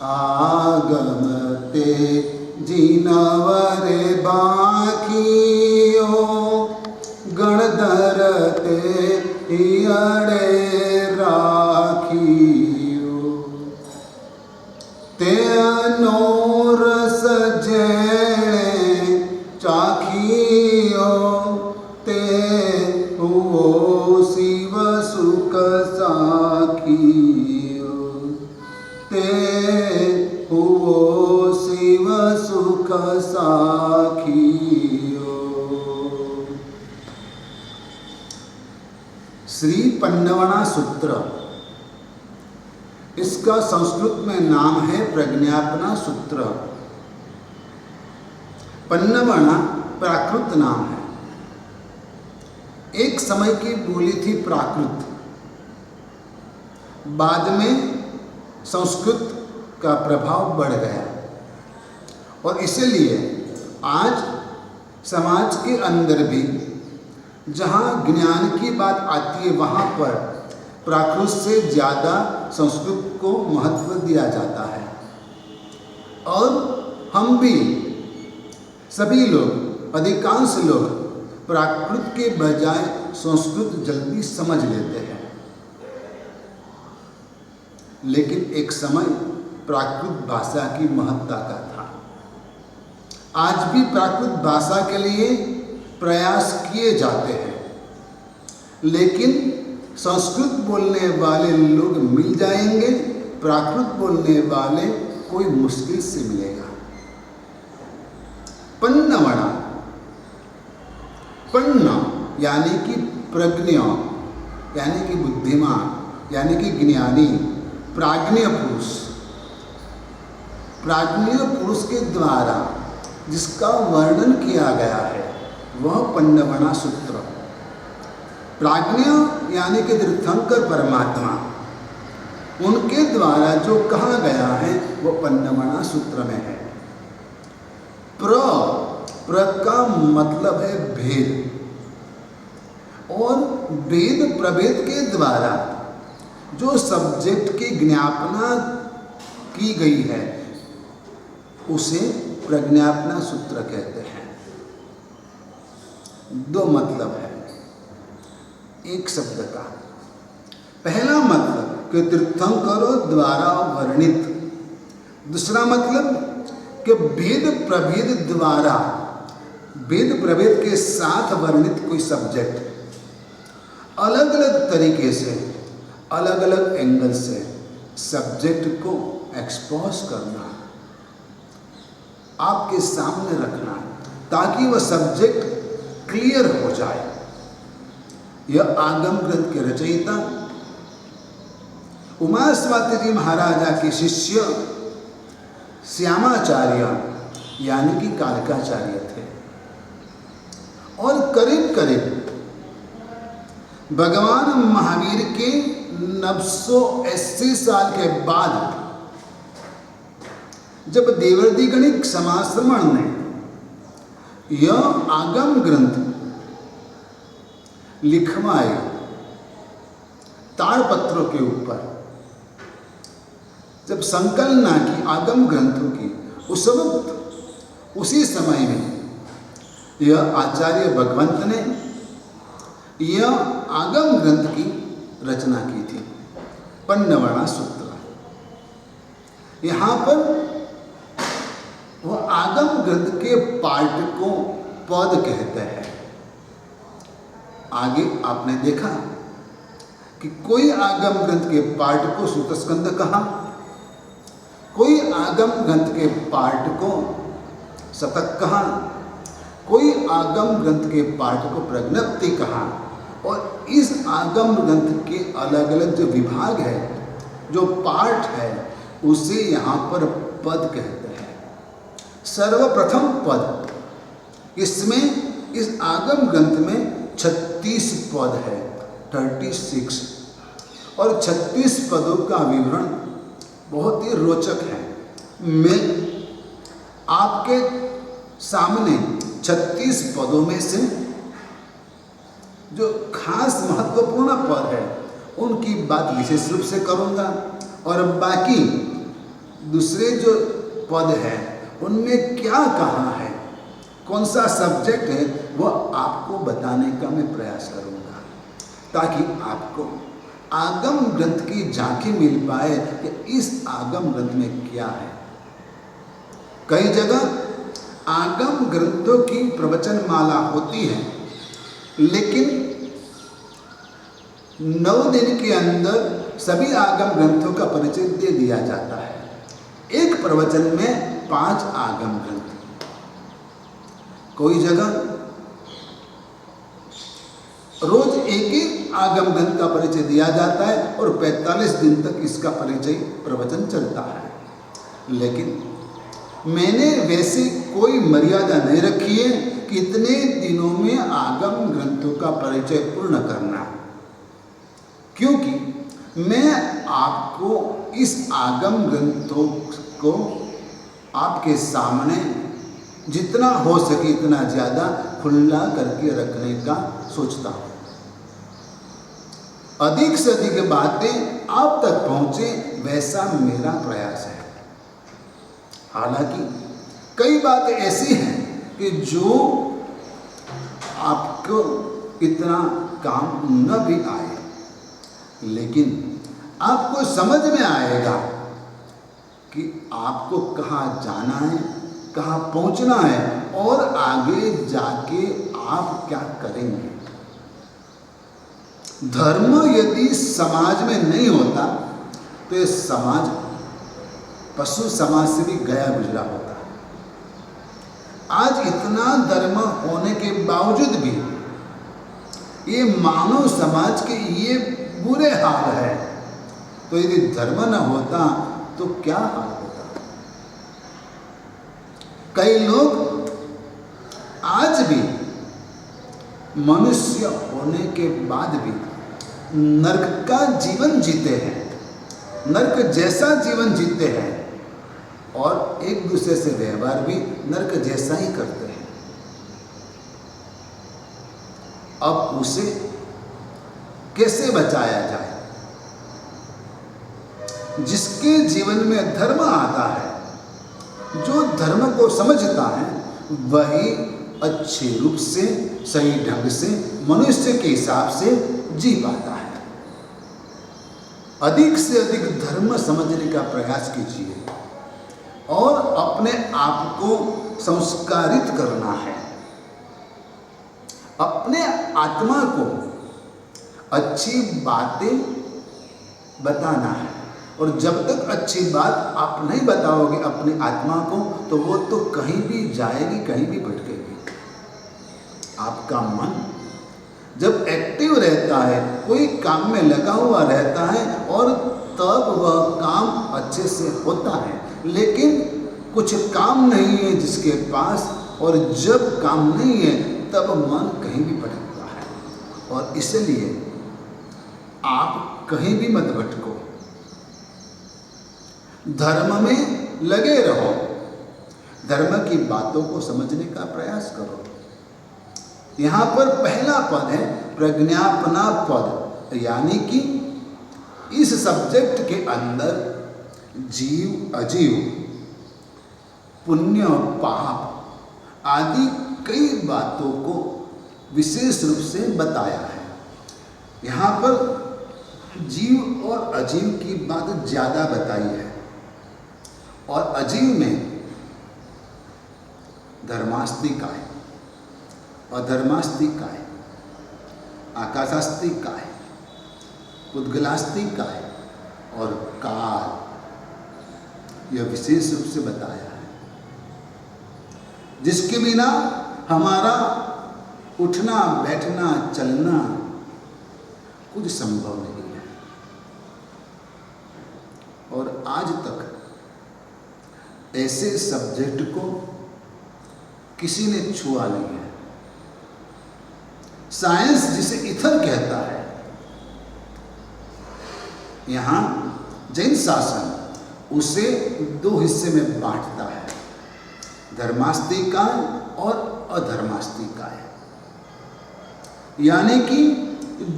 आगमते जिनवरे बाखियो गणधरते हियड़े राखियो ते अनोरस जेणे चाखियो ते हुओ शिव सुख साखियो ते हुओ शिव सुख साखियो। श्री पन्नवना सूत्र, इसका संस्कृत में नाम है प्रज्ञापना सूत्र। पन्नवना प्राकृत नाम है। एक समय की बोली थी प्राकृत, बाद में संस्कृत का प्रभाव बढ़ गया और इसलिए आज समाज के अंदर भी जहाँ ज्ञान की बात आती है वहाँ पर प्राकृत से ज़्यादा संस्कृत को महत्व दिया जाता है। और हम भी सभी लोग, अधिकांश लोग प्राकृत के बजाय संस्कृत जल्दी समझ लेते हैं। लेकिन एक समय प्राकृत भाषा की महत्ता का था। आज भी प्राकृत भाषा के लिए प्रयास किए जाते हैं, लेकिन संस्कृत बोलने वाले लोग मिल जाएंगे, प्राकृत बोलने वाले कोई मुश्किल से मिलेगा। पन्नवना, पन्न यानी कि प्रज्ञ, यानी कि बुद्धिमान, यानी कि ज्ञानी, प्राज्ञ पुरुष। प्राज्ञ पुरुष के द्वारा जिसका वर्णन किया गया है वह पन्नवना सूत्र। प्राज्ञ यानी कि तीर्थंकर परमात्मा, उनके द्वारा जो कहा गया है वो पन्नवना सूत्र में है। प्र का मतलब है भेद, और भेद प्रभेद के द्वारा जो सब्जेक्ट की ज्ञापना की गई है उसे प्रज्ञापना सूत्र कहते हैं। दो मतलब है एक शब्द का। पहला मतलब कि तीर्थंकरों द्वारा वर्णित, दूसरा मतलब कि भेद प्रभेद द्वारा, भेद प्रभेद के साथ वर्णित कोई सब्जेक्ट अलग अलग तरीके से, अलग अलग एंगल से सब्जेक्ट को एक्सपोज करना, आपके सामने रखना, ताकि वह सब्जेक्ट क्लियर हो जाए। यह आगम ग्रंथ के रचयिता उमास्वाति जी महाराजा के शिष्य श्यामाचार्य यानी कि कालिकाचार्य थे। और करीब करीब भगवान महावीर के 980 साल के बाद जब देवर्षि गणिक समाश्रमण ने यह आगम ग्रंथ लिखवाए ताड़पत्रों के ऊपर, जब संकलना की आगम ग्रंथों की, उस वक्त उसी समय में यह आचार्य भगवंत ने यह आगम ग्रंथ की रचना की थी, पन्नवना सूत्र। यहाँ पर वह आगम ग्रंथ के पार्ट को पद कहते हैं। आगे आपने देखा कि कोई आगम ग्रंथ के पार्ट को सूत्रस्कंद कहा, कोई आगम ग्रंथ के पार्ट को शतक कहा, कोई आगम ग्रंथ के पार्ट को प्रज्ञप्ति कहा। और इस आगम ग्रंथ के अलग अलग जो विभाग है, जो पार्ट है, उसे यहाँ पर पद कहते हैं। सर्वप्रथम पद, इसमें इस आगम ग्रंथ में 36 पद है, 36, और 36 पदों का विवरण बहुत ही रोचक है। मैं आपके सामने 36 पदों में से जो खास महत्वपूर्ण पद है उनकी बात विशेष रूप से करूंगा, और बाकी दूसरे जो पद है उनमें क्या कहा है, कौन सा सब्जेक्ट है, वह आपको बताने का मैं प्रयास करूंगा, ताकि आपको आगम ग्रंथ की झांकी मिल पाए कि इस आगम ग्रंथ में क्या है। कई जगह आगम ग्रंथों की प्रवचन माला होती है, लेकिन 9 दिन के अंदर सभी आगम ग्रंथों का परिचय दे दिया जाता है। एक प्रवचन में 5 आगम ग्रंथ। कोई जगह रोज एक आगम ग्रंथ का परिचय दिया जाता है और 45 दिन तक इसका परिचय प्रवचन चलता है। लेकिन मैंने वैसी कोई मर्यादा नहीं रखी है कि इतने दिनों में आगम ग्रंथों का परिचय पूर्ण करना, क्योंकि मैं आपको इस आगम ग्रंथों को आपके सामने जितना हो सके इतना ज़्यादा खुला करके रखने का सोचता हूँ। अधिक से अधिक बातें आप तक पहुँचे, वैसा मेरा प्रयास है। हालांकि कई बातें ऐसी हैं कि जो आपको इतना काम न भी आए, लेकिन आपको समझ में आएगा कि आपको कहाँ जाना है, कहाँ पहुँचना है और आगे जाके आप क्या करेंगे। धर्म यदि समाज में नहीं होता तो ये समाज पशु समाज से भी गया गुजरा होता है। आज इतना धर्म होने के बावजूद भी ये मानव समाज के ये बुरे हाल है, तो यदि धर्म न होता तो क्या हाल होता। कई लोग आज भी मनुष्य होने के बाद भी नरक का जीवन जीते हैं, नरक जैसा जीवन जीते हैं और एक दूसरे से व्यवहार भी नरक जैसा ही करते हैं। अब उसे कैसे बचाया जाए? जिसके जीवन में धर्म आता है, जो धर्म को समझता है, वही अच्छे रूप से सही ढंग से मनुष्य के हिसाब से जी पाता है। अधिक से अधिक धर्म समझने का प्रयास कीजिए और अपने आप को संस्कारित करना है, अपने आत्मा को अच्छी बातें बताना है। और जब तक अच्छी बात आप नहीं बताओगे अपनी आत्मा को, तो वो तो कहीं भी जाएगी, कहीं भी भटकेगी। आपका मन जब एक्टिव रहता है, कोई काम में लगा हुआ रहता है और तब वह काम अच्छे से होता है। लेकिन कुछ काम नहीं है जिसके पास, और जब काम नहीं है तब मन कहीं भी भटकता है। और इसलिए आप कहीं भी मत भटको, धर्म में लगे रहो, धर्म की बातों को समझने का प्रयास करो। यहाँ पर पहला पद है प्रज्ञापना पद, यानी कि इस सब्जेक्ट के अंदर जीव अजीव, पुण्य पाप आदि कई बातों को विशेष रूप से बताया है। यहाँ पर जीव और अजीव की बात ज़्यादा बताई है, और अजीव में धर्मास्तिकाय, अधर्मास्तिकाय, आकाशास्तिकाय, पुद्गलास्तिकाय और काल, यह विशेष रूप से बताया है, जिसके बिना हमारा उठना बैठना चलना कुछ संभव नहीं है। और आज तक ऐसे सब्जेक्ट को किसी ने छुआ नहीं है। साइंस जिसे इथर कहता है, यहाँ जैन शासन उसे 2 हिस्से में बांटता है, धर्मास्तिकाय और अधर्मास्तिकाय। यानी कि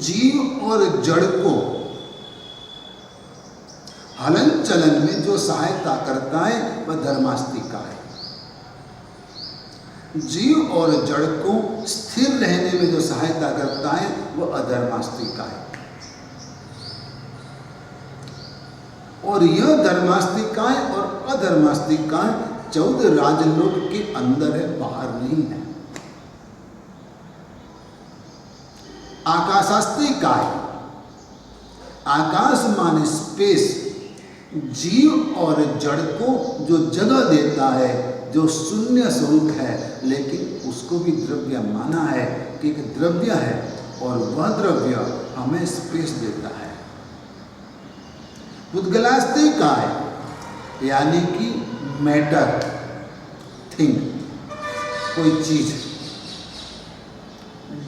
जीव और जड़ को हलन चलन में जो सहायता करता है वह धर्मास्तिका है। जीव और जड़ को स्थिर रहने में जो सहायता करता है वह अधर्मास्तिका है। और यह धर्मास्तिकाएं और अधर्मास्तिकाएं 14 राजलोक के अंदर है, बाहर नहीं है। आकाशास्तिकाय, आकाश माने स्पेस, जीव और जड़ को जो जगह देता है, जो शून्य स्वरूप है, लेकिन उसको भी द्रव्य माना है कि एक द्रव्य है और वह द्रव्य हमें स्पेस देता है। पुद्गलास्तिकाय यानी कि मैटर, थिंग, कोई चीज।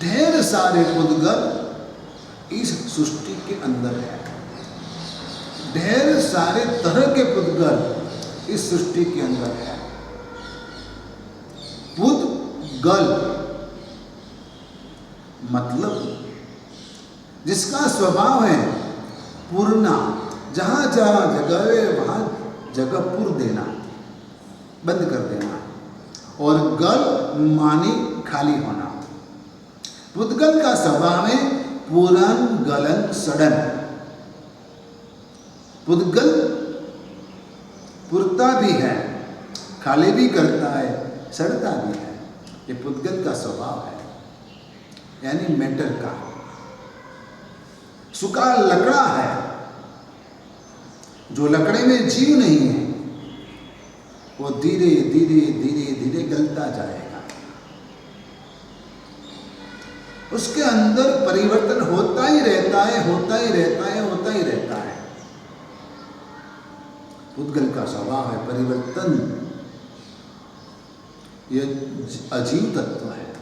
ढेर सारे पुद्गल इस सृष्टि के अंदर है, ढेर सारे तरह के पुद्गल इस सृष्टि के अंदर है। पुद्गल मतलब जिसका स्वभाव है पूर्णा, जहां जहां जगह है वहां जगह पुर देना, बंद कर देना, और गल मानी खाली होना। पुद्गल का स्वभाव है पूरन गलन सडन। पुद्गल पुरता भी है, खाली भी करता है, सड़ता भी है। ये पुद्गल का स्वभाव है, यानी मैटर का। सूखा लकड़ा है, जो लकड़े में जीव नहीं है वो धीरे धीरे धीरे धीरे गलता जाएगा। उसके अंदर परिवर्तन होता ही रहता है, होता ही रहता है, होता ही रहता है। पुद्गल का स्वभाव है परिवर्तन। यह अजीव तत्व है।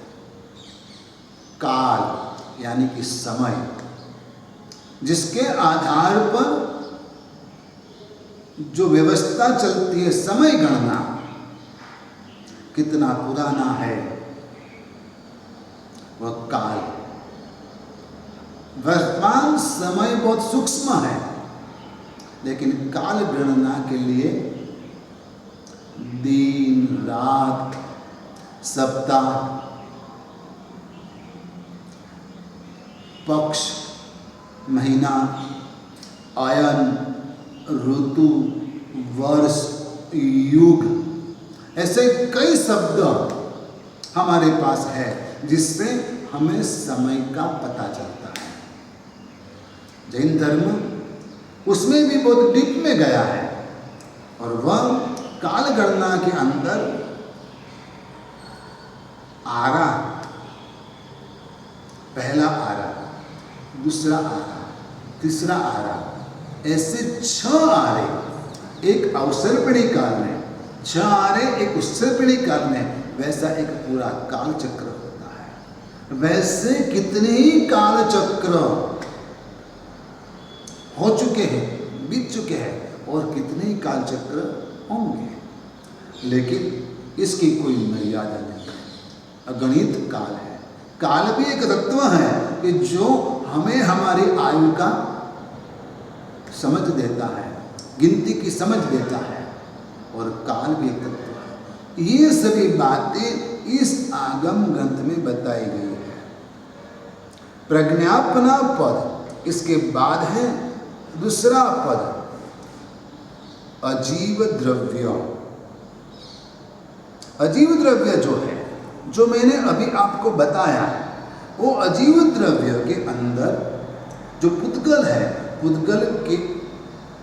काल यानी कि समय, जिसके आधार पर जो व्यवस्था चलती है, समय गणना कितना पुराना है वह काल। वर्तमान समय बहुत सूक्ष्म है, लेकिन काल गणना के लिए दिन, रात, सप्ताह, पक्ष, महीना, आयन, ऋतु, वर्ष, युग, ऐसे कई शब्द हमारे पास है जिससे हमें समय का पता चलता है। जैन धर्म उसमें भी बहुत डीप में गया है, और वह काल गणना के अंदर आरा, पहला आरा, दूसरा आरा, तीसरा आरा, ऐसे 6 आरे एक अवसर्पिणी काल में, 6 आरे एक उत्सर्पिणी काल में, वैसा एक पूरा काल चक्र होता है। वैसे कितने ही काल चक्र हो चुके हैं, बीत चुके हैं, और कितने ही काल चक्र होंगे, लेकिन इसकी कोई मर्यादा नहीं है। अगणित काल है। काल भी एक तत्व है कि जो हमें हमारी आयु का समझ देता है, गिनती की समझ देता है, और काल भी एक तत्व है। ये सभी बातें इस आगम ग्रंथ में बताई गई है। प्रज्ञापना पद, इसके बाद है दूसरा पद अजीव द्रव्य। अजीव द्रव्य जो है, जो मैंने अभी आपको बताया है, वो अजीव द्रव्य के अंदर जो पुद्गल है, पुद्गल की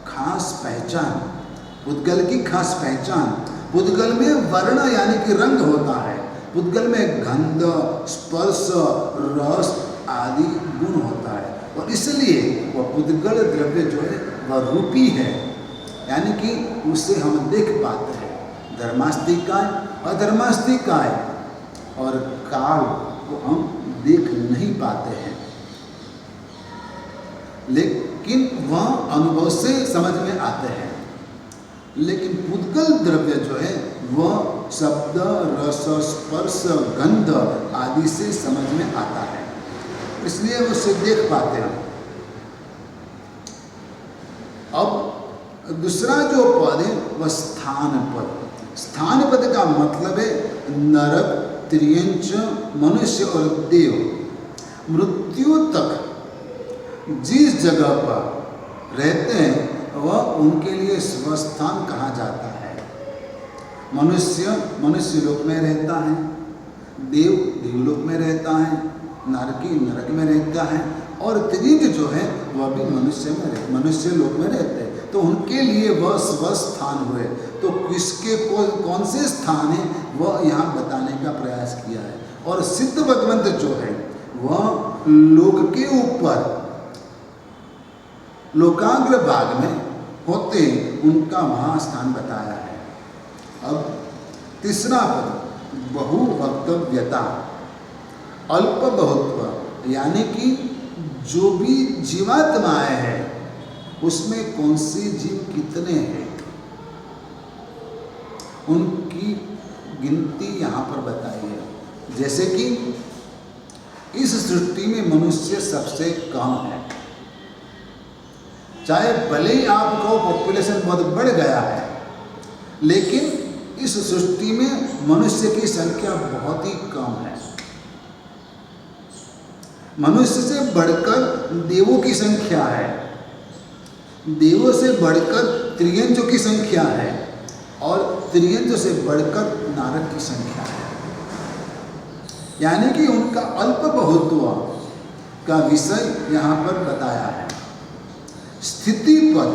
खास पहचान, पुद्गल की खास पहचान, पुद्गल में वर्ण यानी कि रंग होता है, पुद्गल में गंध, स्पर्श, रस आदि गुण होता है, और इसलिए वह पुद्गल द्रव्य जो है वह रूपी है, यानी कि उसे हम देख पाते हैं। धर्मास्तिकाय, अधर्मास्तिकाय और काल को हम देख नहीं पाते हैं, लेकिन वह अनुभव से समझ में आते हैं। लेकिन पुद्गल द्रव्य जो है वह शब्द, रस, स्पर्श, गंध आदि से समझ में आता है, इसलिए उसे देख पाते हैं। अब दूसरा जो पद है वह स्थान पद। स्थान पद का मतलब है नरक, त्रियंच, मनुष्य और देव। मृत्यु तक जिस जगह पर रहते हैं वह उनके लिए स्वस्थान कहा जाता है। मनुष्य मनुष्य लोक में रहता है, देव देवलोक में रहता है, नरकी नरक में रहता है, और त्रिंज जो है वह भी मनुष्य लोक में रहते हैं। तो उनके लिए वह स्वस्थान हुए। तो किसके कौन से स्थान है वह यहाँ बताने का प्रयास किया है। और सिद्ध भगवंत जो है वह लोक के ऊपर लोकाग्र भाग में होते उनका वहाँ स्थान बताया है। अब तीसरा पद बहु वक्तव्यता, अल्प बहुत्व, यानी कि जो भी जीवात्माएं हैं उसमें कौन से जीव कितने हैं उनकी गिनती यहाँ पर बताई है। जैसे कि इस सृष्टि में मनुष्य सबसे कम है। चाहे भले ही आप कहो पॉपुलेशन बहुत बढ़ गया है, लेकिन इस सृष्टि में मनुष्य की संख्या बहुत ही कम है। मनुष्य से बढ़कर देवों की संख्या है, देवों से बढ़कर त्रियंजों की संख्या है, और त्रियंजों से बढ़कर नारद की संख्या है। यानी कि उनका अल्प बहुत्व का विषय यहाँ पर बताया है। स्थिति पद,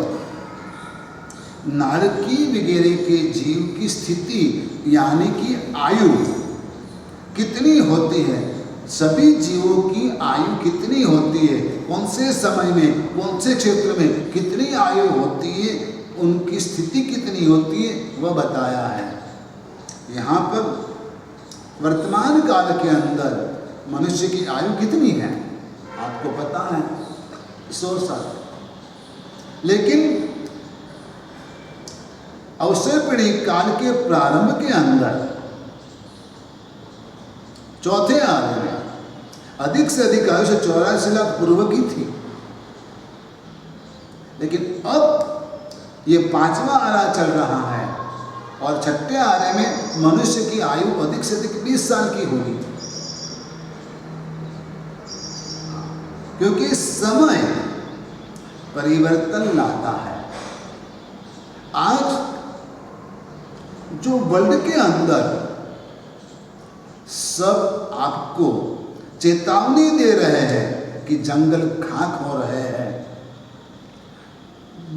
नारकी वगैरह के जीव की स्थिति यानी कि आयु कितनी होती है, सभी जीवों की आयु कितनी होती है, कौन से समय में कौन से क्षेत्र में कितनी आयु होती है, उनकी स्थिति कितनी होती है वह बताया है। यहाँ पर वर्तमान काल के अंदर मनुष्य की आयु कितनी है आपको पता है, 100 साल। लेकिन अवसरपीढ़ी काल के प्रारंभ के अंदर चौथे आर्य में अधिक से अधिक आयु 84 लाख पूर्व की थी। लेकिन अब ये 5वां आरा चल रहा है और छठे आरे में मनुष्य की आयु अधिक से अधिक 20 साल की होगी, क्योंकि समय परिवर्तन लाता है। आज जो वर्ल्ड के अंदर सब आपको चेतावनी दे रहे हैं कि जंगल खाक हो रहे हैं,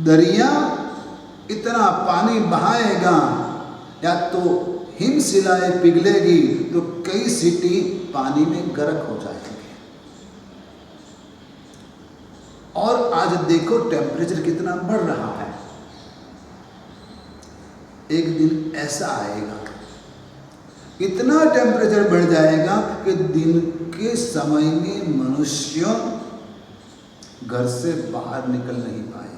दरिया इतना पानी बहाएगा या तो हिमशिलाएं पिघलेगी तो कई सिटी पानी में गर्क हो जाएंगे। और आज देखो टेम्परेचर कितना बढ़ रहा है। एक दिन ऐसा आएगा, इतना टेम्परेचर बढ़ जाएगा कि दिन के समय में मनुष्य घर से बाहर निकल नहीं पाएगा।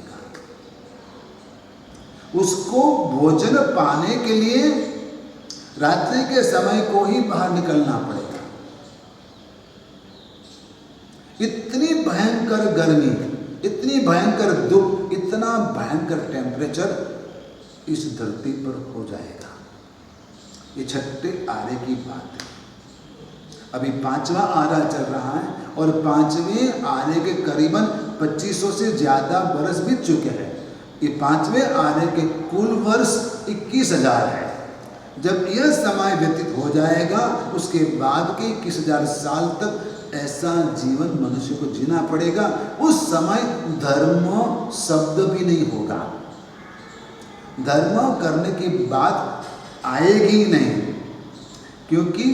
उसको भोजन पाने के लिए रात्रि के समय को ही बाहर निकलना पड़ेगा। इतनी भयंकर गर्मी, इतनी भयंकर धूप, इतना भयंकर टेम्परेचर इस धरती पर हो जाएगा। ये छठे आरे की बात है। अभी 5वां आरा चल रहा है और 5वें आरे के करीबन 2500 से ज़्यादा बरस बीत चुके हैं। ये 5वें आरे के कुल वर्ष 21,000 है। जब यह समय व्यतीत हो जाएगा उसके बाद के 21,000 साल तक ऐसा जीवन मनुष्य को जीना पड़ेगा। उस समय धर्म शब्द भी नहीं होगा, धर्म करने की बात आएगी नहीं, क्योंकि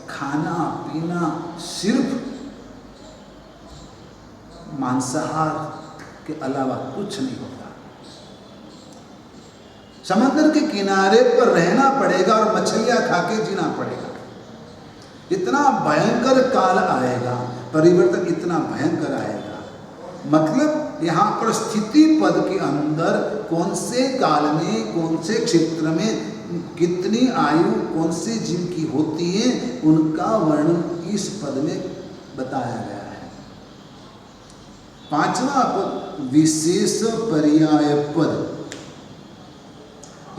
खाना पीना सिर्फ मांसाहार के अलावा कुछ नहीं होगा। समंदर के किनारे पर रहना पड़ेगा और मछलियां खा के जीना पड़ेगा। इतना भयंकर काल आएगा, परिवर्तन इतना भयंकर आएगा। मतलब यहाँ पर स्थिति पद के अंदर कौन से काल में कौन से क्षेत्र में कितनी आयु कौन से जीव की होती है उनका वर्णन इस पद में बताया गया है। 5वां पद विशेष पर्याय पद।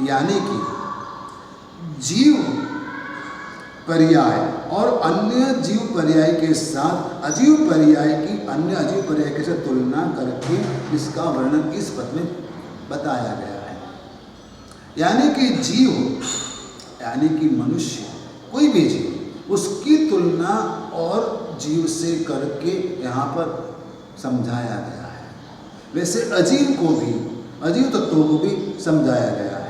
यानी कि जीव पर्याय और अन्य जीव पर्याय के साथ अजीव पर्याय की अन्य अजीव पर्याय के साथ तुलना करके इसका वर्णन इस पद में बताया गया है। यानी कि जीव यानी कि मनुष्य, कोई भी जीव, उसकी तुलना और जीव से करके यहाँ पर समझाया गया है। वैसे अजीव को भी, अजीव तत्वों को भी समझाया गया है।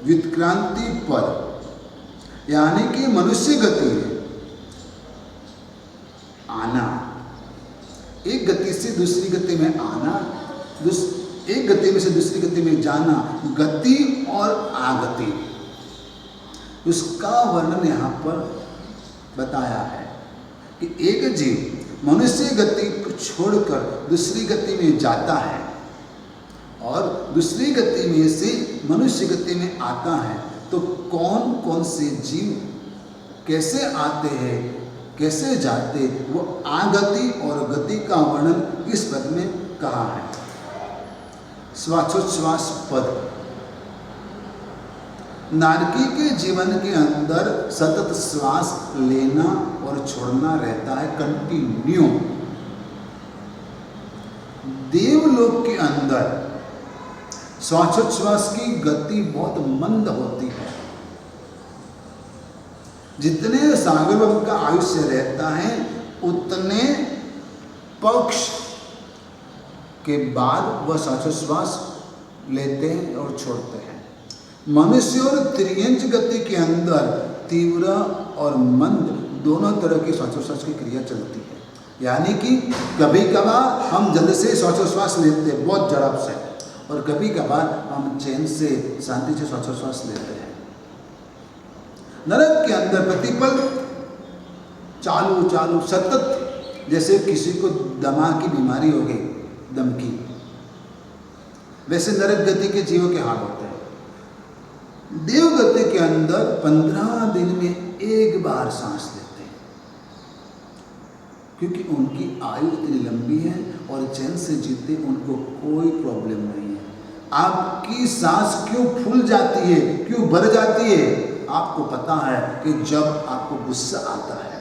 व्युत्क्रांति पद यानी कि मनुष्य गति आना, एक गति से दूसरी गति में आना, एक गति में से दूसरी गति में जाना, गति और आगति, उसका वर्णन यहाँ पर बताया है कि एक जीव मनुष्य गति को छोड़कर दूसरी गति में जाता है और दूसरी गति में से मनुष्य गति में आता है, तो कौन कौन से जीव कैसे आते हैं, कैसे जाते, वो आगति और गति का वर्णन इस पद में कहा है। श्वासोच्छ्वास पद, नारकी के जीवन के अंदर सतत श्वास लेना और छोड़ना रहता है, कंटिन्यू। देवलोक के अंदर श्वासोच्छ्वास की गति बहुत मंद होती है। जितने सार्वभौम का आयुष्य रहता है उतने पक्ष के बाद वह श्वासोच्छ्वास लेते हैं और छोड़ते हैं। मनुष्य और त्रियंच गति के अंदर तीव्र और मंद दोनों तरह की श्वासोच्छ्वास की क्रिया चलती है। यानी कि कभी कभार हम जल्द से श्वासोच्छ्वास लेते हैं बहुत झड़प से, और कभी कभार हम चैन से शांति से श्वासोच्छ्वास लेते हैं। नरक के अंदर प्रतिपल चालू चालू सतत, जैसे किसी को दमा की बीमारी हो गई, दम की, वैसे नरक गति के जीवों के हाल होते हैं। देव गति के अंदर 15 दिन में एक बार सांस लेते हैं, क्योंकि उनकी आयु इतनी लंबी है और चैन से जीते, उनको कोई प्रॉब्लम नहीं है। आपकी सांस क्यों फूल जाती है, क्यों भर जाती है? आपको पता है कि जब आपको गुस्सा आता है,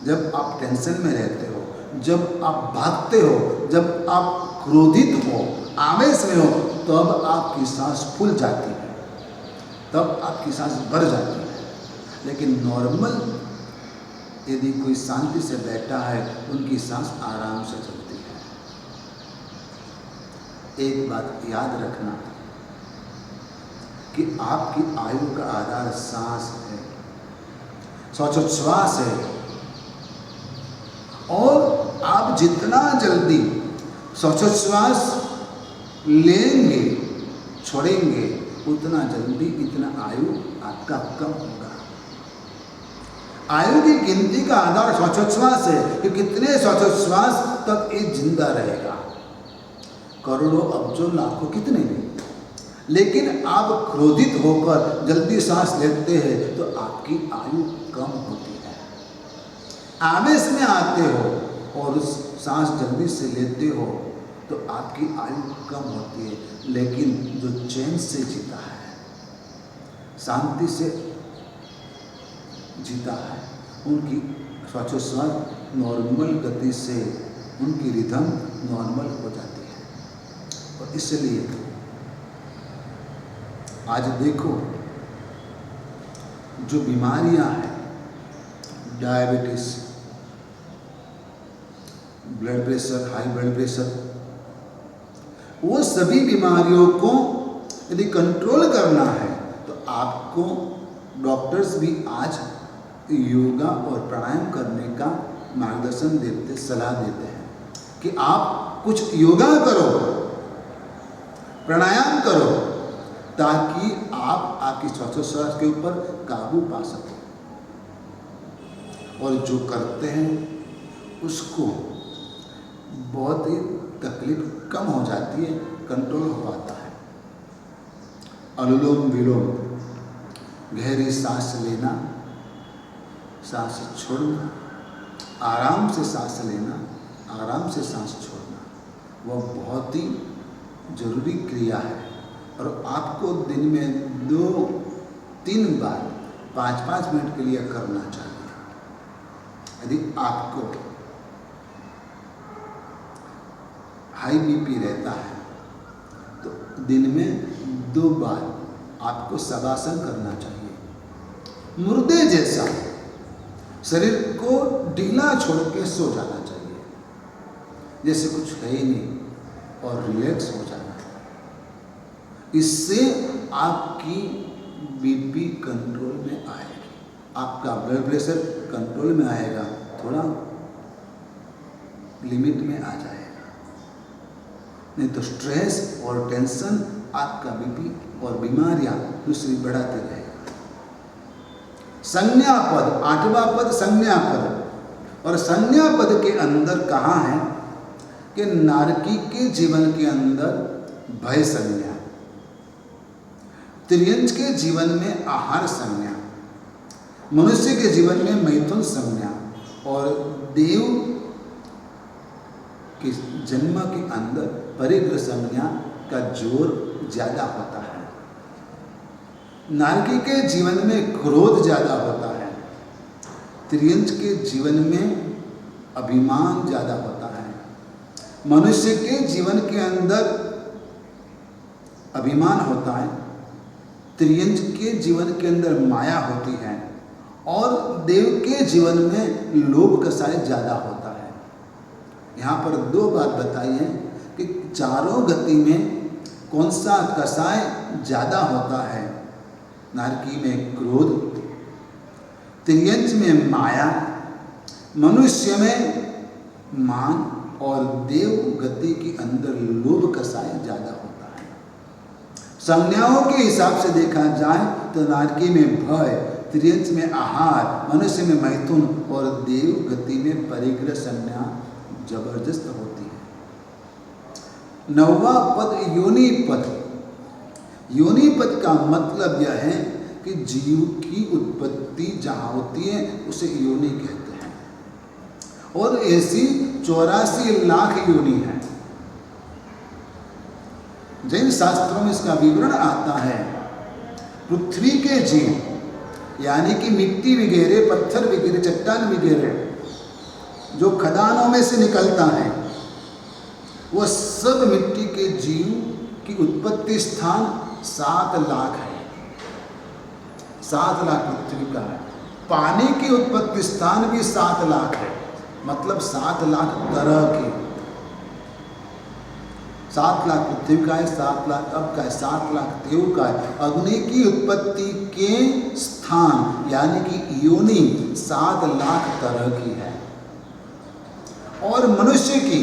जब आप टेंशन में रहते हो, जब आप भागते हो, जब आप क्रोधित हो, आवेश में हो, तब आपकी सांस फूल जाती है, तब आपकी सांस भर जाती है। लेकिन नॉर्मल यदि कोई शांति से बैठा है, उनकी सांस आराम से चलती है। एक बात याद रखना कि आपकी आयु का आधार सांस है, श्वासोच्छ्वास है, और आप जितना जल्दी श्वासोच्छ्वास लेंगे, छोड़ेंगे, उतना जल्दी इतना आयु आपका कम होगा। आयु की गिनती का आधार श्वासोच्छ्वास है कि कितने श्वासोच्छ्वास तक ये जिंदा रहेगा। करोड़ों, अब्जों, लाखों, कितने नहीं। लेकिन आप क्रोधित होकर जल्दी सांस लेते हैं तो आपकी आयु कम होती है। आवेश में आते हो और उस सांस जल्दी से लेते हो तो आपकी आयु कम होती है। लेकिन जो चैन से जीता है, शांति से जीता है, उनकी श्वासोच्छ्वास नॉर्मल गति से, उनकी रिदम नॉर्मल हो जाती है। और इसलिए आज देखो जो बीमारियां हैं, diabetes, blood pressure, high blood pressure, वो सभी बीमारियों को यदि कंट्रोल करना है तो आपको डॉक्टर्स भी आज योगा और प्राणायाम करने का मार्गदर्शन देते, सलाह देते हैं कि आप कुछ योगा करो, प्राणायाम करो, ताकि आप आपकी श्वासोच्छ्वास के ऊपर काबू पा सकें। और जो करते हैं उसको बहुत ही तकलीफ कम हो जाती है, कंट्रोल हो पाता है। अनुलोम विलोम, गहरी सांस लेना, सांस छोड़ना, आराम से सांस लेना, आराम से सांस छोड़ना, वह बहुत ही जरूरी क्रिया है। और आपको दिन में 2-3 बार 5-5 मिनट के लिए करना चाहिए। यदि आपको हाई बीपी रहता है तो दिन में 2 बार आपको शवासन करना चाहिए। मुर्दे जैसा शरीर को ढीला छोड़ के सो जाना चाहिए, जैसे कुछ है ही नहीं, और रिलैक्स हो जाना। इससे आपकी बीपी कंट्रोल में आएगी, आपका ब्लड प्रेशर कंट्रोल में आएगा, थोड़ा लिमिट में आ जाएगा। नहीं तो स्ट्रेस और टेंशन आपका बीपी और बीमारियां दूसरी बढ़ाते रहेगा। संज्ञा पद, 8वां पद संज्ञा पद, और संज्ञा पद के अंदर कहा है कि नारकी के जीवन के अंदर भय संज्ञा, त्रियंज के जीवन में आहार संज्ञा, मनुष्य के जीवन में मैथुन संज्ञा, और देव के जन्म के अंदर परिग्रह संज्ञा का जोर ज्यादा होता है। नारकी के जीवन में क्रोध ज्यादा होता है, त्रियंज के जीवन में अभिमान ज्यादा होता है। मनुष्य के जीवन के अंदर अभिमान होता है, त्रियंज के जीवन के अंदर माया होती है, और देव के जीवन में लोभ कसाय ज्यादा होता है। यहाँ पर 2 बात बताई है कि चारों गति में कौन सा कसाय ज्यादा होता है। नारकी में क्रोध, त्रियंज में माया, मनुष्य में मान, और देव गति के अंदर लोभ कसाय ज्यादा होता है। संज्ञाओं के हिसाब से देखा जाए तो नारकी में भय, त्रियंज में आहार, मनुष्य में मैथुन, और देव गति में परिग्रह संज्ञा जबरदस्त होती है। 9वां पद योनि पद। योनि पद का मतलब यह है कि जीव की उत्पत्ति जहाँ होती है उसे योनि कहते हैं, और ऐसी 84 लाख योनि है। जैन शास्त्रों में इसका विवरण आता है। पृथ्वी के जीव यानी कि मिट्टी वगैरह, पत्थर वगैरह, चट्टान वगैरह जो खदानों में से निकलता है, वह सब मिट्टी के जीव की उत्पत्ति स्थान 7 लाख है। 7 लाख पृथ्वी का है। पानी की उत्पत्ति स्थान भी 7 लाख है, मतलब 7 लाख तरह के। 7 लाख पृथ्वी का है, 7 लाख अब का है, 7 लाख देव का है। अग्नि की उत्पत्ति के स्थान यानी कि योनि 7 लाख तरह की है, और मनुष्य की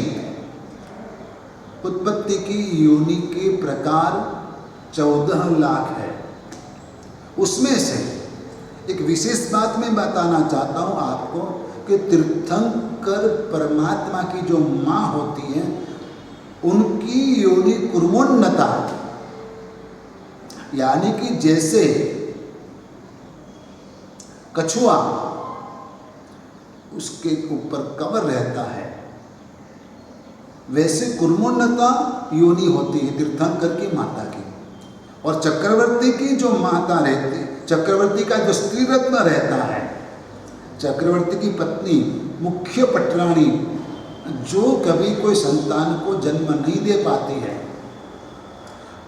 उत्पत्ति की योनि के प्रकार 14 लाख है। उसमें से एक विशेष बात मैं बताना चाहता हूं आपको कि तीर्थंकर परमात्मा की जो माँ होती है, उनकी योनि कुर्मोन्नता, यानी कि जैसे कछुआ उसके ऊपर कवर रहता है, वैसे कुर्मोन्नता योनि होती है तीर्थंकर की माता की। और चक्रवर्ती की जो माता रहती, चक्रवर्ती का जो स्त्री रत्न रहता है, चक्रवर्ती की पत्नी मुख्य पटरानी, जो कभी कोई संतान को जन्म नहीं दे पाती है,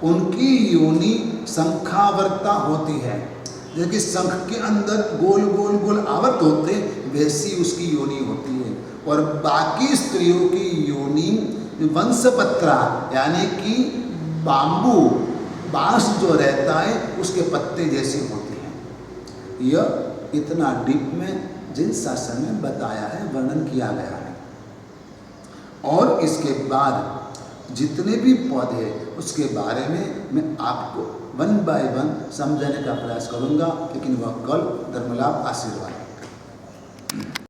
उनकी योनि शंखावर्ता होती है। जैसे कि शंख के अंदर गोल गोल गोल आवर्त होते, वैसी उसकी योनि होती है। और बाकी स्त्रियों की योनि वंशपत्रा यानी कि बांबू, बांस जो रहता है उसके पत्ते जैसी होती है। यह इतना डीप में जिन शासन में बताया है, वर्णन किया गया है। और इसके बाद जितने भी पौधे उसके बारे में मैं आपको 1 बाय 1 समझाने का प्रयास करूंगा, लेकिन वह कल धर्मलाभ आशीर्वाद।